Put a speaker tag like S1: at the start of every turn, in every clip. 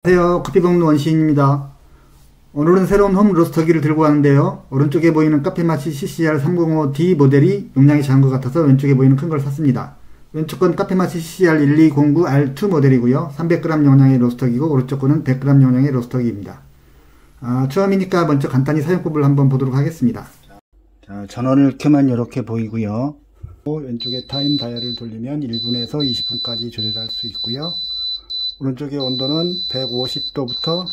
S1: 안녕하세요. 커피 먹는 원시인입니다. 오늘은 새로운 홈 로스터기를 들고 왔는데요. 오른쪽에 보이는 카페마치 CCR305D 모델이 용량이 작은 것 같아서 왼쪽에 보이는 큰 걸 샀습니다. 왼쪽 건 카페마치 CCR1209R2 모델이고요. 300g 용량의 로스터기고 오른쪽 거는 100g 용량의 로스터기입니다. 처음이니까 먼저 간단히 사용법을 한번 보도록 하겠습니다. 자, 전원을 켜면 이렇게 보이고요. 왼쪽에 타임 다이얼을 돌리면 1분에서 20분까지 조절할 수 있고요. 오른쪽의 온도는 150도부터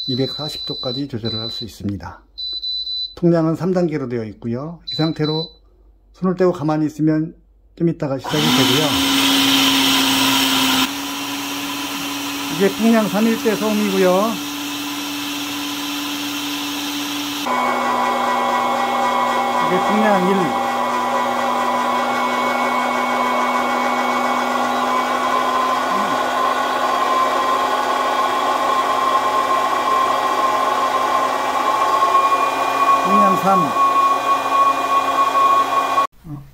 S1: 240도까지 조절을 할 수 있습니다. 통량은 3단계로 되어 있고요. 이 상태로 손을 떼고 가만히 있으면 좀 있다가 시작이 되고요. 이게 통량 3일째 소음이고요. 이게 통량 1. 통량 3.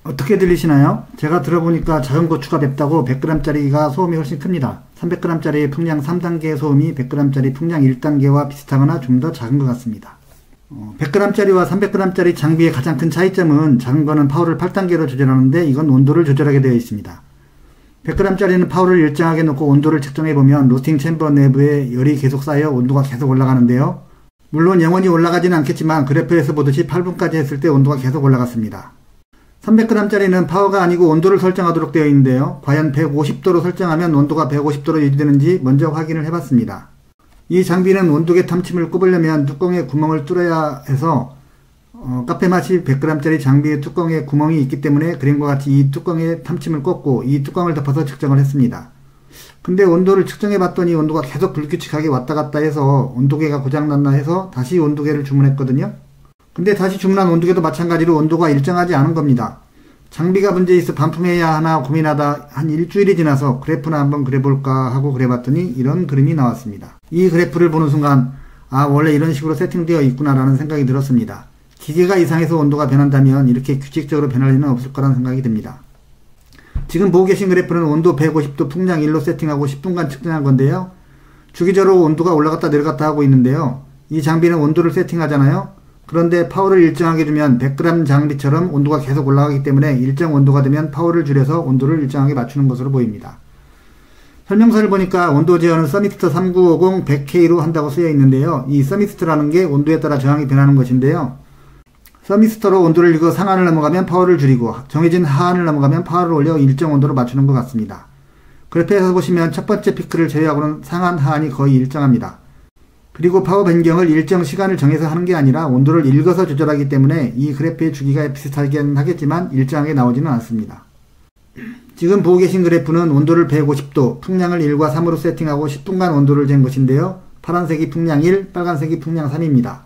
S1: 어떻게 들리시나요? 제가 들어보니까 작은 고추가 맵다고 100g짜리가 소음이 훨씬 큽니다. 300g짜리 풍량 3단계 소음이 100g짜리 풍량 1단계와 비슷하거나 좀 더 작은 것 같습니다. 100g짜리와 300g짜리 장비의 가장 큰 차이점은 작은 거는 파워를 8단계로 조절하는데 이건 온도를 조절하게 되어 있습니다. 100g짜리는 파워를 일정하게 놓고 온도를 측정해보면 로스팅 챔버 내부에 열이 계속 쌓여 온도가 계속 올라가는데요. 물론 영원히 올라가지는 않겠지만 그래프에서 보듯이 8분까지 했을 때 온도가 계속 올라갔습니다. 300g짜리는 파워가 아니고 온도를 설정하도록 되어 있는데요. 과연 150도로 설정하면 온도가 150도로 유지되는지 먼저 확인을 해봤습니다. 이 장비는 온도계 탐침을 꼽으려면 뚜껑에 구멍을 뚫어야 해서 카페마치 100g짜리 장비의 뚜껑에 구멍이 있기 때문에 그림과 같이 이 뚜껑에 탐침을 꽂고 이 뚜껑을 덮어서 측정을 했습니다. 근데 온도를 측정해 봤더니 온도가 계속 불규칙하게 왔다 갔다 해서 온도계가 고장났나 해서 다시 온도계를 주문했거든요. 근데 다시 주문한 온도계도 마찬가지로 온도가 일정하지 않은 겁니다. 장비가 문제 있어 반품해야 하나 고민하다 한 일주일이 지나서 그래프나 한번 그려볼까 하고 그려봤더니 이런 그림이 나왔습니다. 이 그래프를 보는 순간 원래 이런 식으로 세팅되어 있구나 라는 생각이 들었습니다. 기계가 이상해서 온도가 변한다면 이렇게 규칙적으로 변할 리는 없을 거라는 생각이 듭니다. 지금 보고 계신 그래프는 온도 150도 풍량 1로 세팅하고 10분간 측정한 건데요. 주기적으로 온도가 올라갔다 내려갔다 하고 있는데요. 이 장비는 온도를 세팅하잖아요. 그런데 파워를 일정하게 주면 100g 장비처럼 온도가 계속 올라가기 때문에 일정 온도가 되면 파워를 줄여서 온도를 일정하게 맞추는 것으로 보입니다. 설명서를 보니까 온도 제어는 서미스터 3950 100K로 한다고 쓰여 있는데요. 이 서미스터라는 게 온도에 따라 저항이 변하는 것인데요. 서미스터로 온도를 읽어 상한을 넘어가면 파워를 줄이고 정해진 하한을 넘어가면 파워를 올려 일정 온도로 맞추는 것 같습니다. 그래프에서 보시면 첫 번째 피크를 제외하고는 상한 하한이 거의 일정합니다. 그리고 파워 변경을 일정 시간을 정해서 하는 게 아니라 온도를 읽어서 조절하기 때문에 이 그래프의 주기가 비슷하긴 하겠지만 일정하게 나오지는 않습니다. 지금 보고 계신 그래프는 온도를 150도, 풍량을 1과 3으로 세팅하고 10분간 온도를 잰 것인데요. 파란색이 풍량 1, 빨간색이 풍량 3입니다.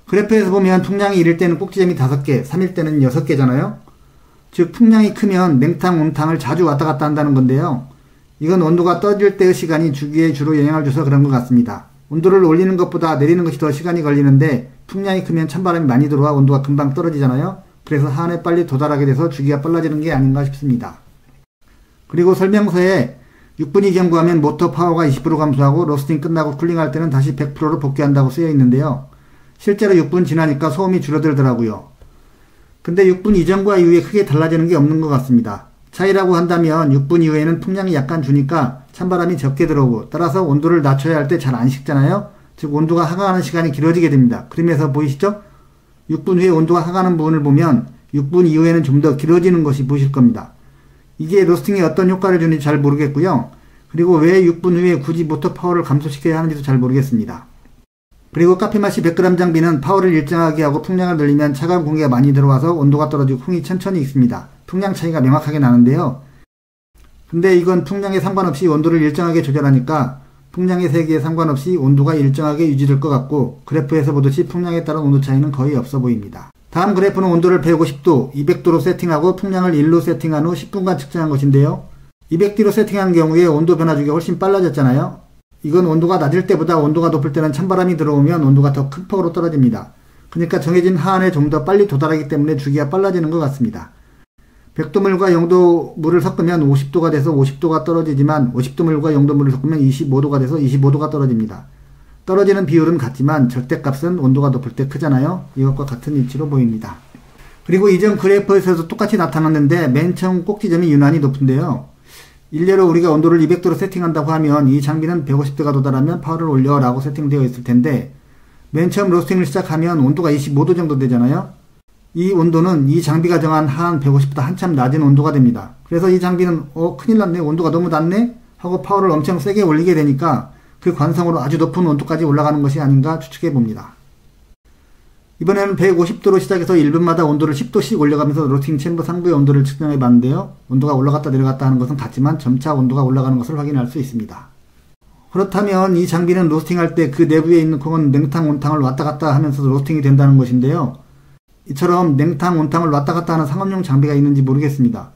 S1: 그래프에서 보면 풍량이 1일 때는 꼭지점이 5개, 3일 때는 6개잖아요. 즉 풍량이 크면 냉탕, 온탕을 자주 왔다 갔다 한다는 건데요. 이건 온도가 떠질 때의 시간이 주기에 주로 영향을 줘서 그런 것 같습니다. 온도를 올리는 것보다 내리는 것이 더 시간이 걸리는데 풍량이 크면 찬바람이 많이 들어와 온도가 금방 떨어지잖아요. 그래서 하한에 빨리 도달하게 돼서 주기가 빨라지는 게 아닌가 싶습니다. 그리고 설명서에 6분이 경과하면 모터 파워가 20% 감소하고 로스팅 끝나고 쿨링할 때는 다시 100%로 복귀한다고 쓰여 있는데요. 실제로 6분 지나니까 소음이 줄어들더라고요. 근데 6분 이전과 이후에 크게 달라지는 게 없는 것 같습니다. 차이라고 한다면 6분 이후에는 풍량이 약간 주니까 찬바람이 적게 들어오고 따라서 온도를 낮춰야 할 때 잘 안 식잖아요. 즉 온도가 하강하는 시간이 길어지게 됩니다. 그림에서 보이시죠? 6분 후에 온도가 하강하는 부분을 보면 6분 이후에는 좀 더 길어지는 것이 보이실 겁니다. 이게 로스팅에 어떤 효과를 주는지 잘 모르겠고요. 그리고 왜 6분 후에 굳이 모터 파워를 감소시켜야 하는지도 잘 모르겠습니다. 그리고 카페마치 100g 장비는 파워를 일정하게 하고 풍량을 늘리면 차가운 공기가 많이 들어와서 온도가 떨어지고 풍이 천천히 익습니다. 풍량 차이가 명확하게 나는데요. 근데 이건 풍량에 상관없이 온도를 일정하게 조절하니까 풍량의 세기에 상관없이 온도가 일정하게 유지될 것 같고 그래프에서 보듯이 풍량에 따른 온도 차이는 거의 없어 보입니다. 다음 그래프는 온도를 150도, 200도로 세팅하고 풍량을 1로 세팅한 후 10분간 측정한 것인데요. 200도로 세팅한 경우에 온도 변화 주기가 훨씬 빨라졌잖아요. 이건 온도가 낮을 때보다 온도가 높을 때는 찬바람이 들어오면 온도가 더 큰 폭으로 떨어집니다. 그러니까 정해진 하한에 좀 더 빨리 도달하기 때문에 주기가 빨라지는 것 같습니다. 100도물과 0도물을 섞으면 50도가 돼서 50도가 떨어지지만 50도물과 0도물을 섞으면 25도가 돼서 25도가 떨어집니다. 떨어지는 비율은 같지만 절대값은 온도가 높을 때 크잖아요. 이것과 같은 위치로 보입니다. 그리고 이전 그래프에서도 똑같이 나타났는데 맨 처음 꼭지점이 유난히 높은데요. 일례로 우리가 온도를 200도로 세팅한다고 하면 이 장비는 150도가 도달하면 파워를 올려 라고 세팅되어 있을 텐데 맨 처음 로스팅을 시작하면 온도가 25도 정도 되잖아요. 이 온도는 이 장비가 정한 한 150보다 한참 낮은 온도가 됩니다. 그래서 이 장비는 큰일 났네, 온도가 너무 낮네 하고 파워를 엄청 세게 올리게 되니까 그 관성으로 아주 높은 온도까지 올라가는 것이 아닌가 추측해 봅니다. 이번에는 150도로 시작해서 1분마다 온도를 10도씩 올려가면서 로스팅 챔버 상부의 온도를 측정해 봤는데요. 온도가 올라갔다 내려갔다 하는 것은 같지만 점차 온도가 올라가는 것을 확인할 수 있습니다. 그렇다면 이 장비는 로스팅할 때 그 내부에 있는 콩은 냉탕, 온탕을 왔다 갔다 하면서 로스팅이 된다는 것인데요. 이처럼 냉탕, 온탕을 왔다 갔다 하는 상업용 장비가 있는지 모르겠습니다.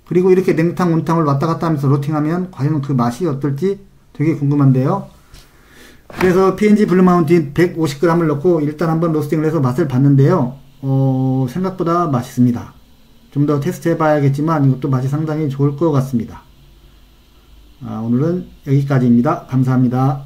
S1: 그리고 이렇게 냉탕, 온탕을 왔다 갔다 하면서 로스팅하면 과연 그 맛이 어떨지 되게 궁금한데요. 그래서 P&G 블루마운틴 150g을 넣고 일단 한번 로스팅을 해서 맛을 봤는데요. 생각보다 맛있습니다. 좀 더 테스트 해봐야겠지만 이것도 맛이 상당히 좋을 것 같습니다. 오늘은 여기까지입니다. 감사합니다.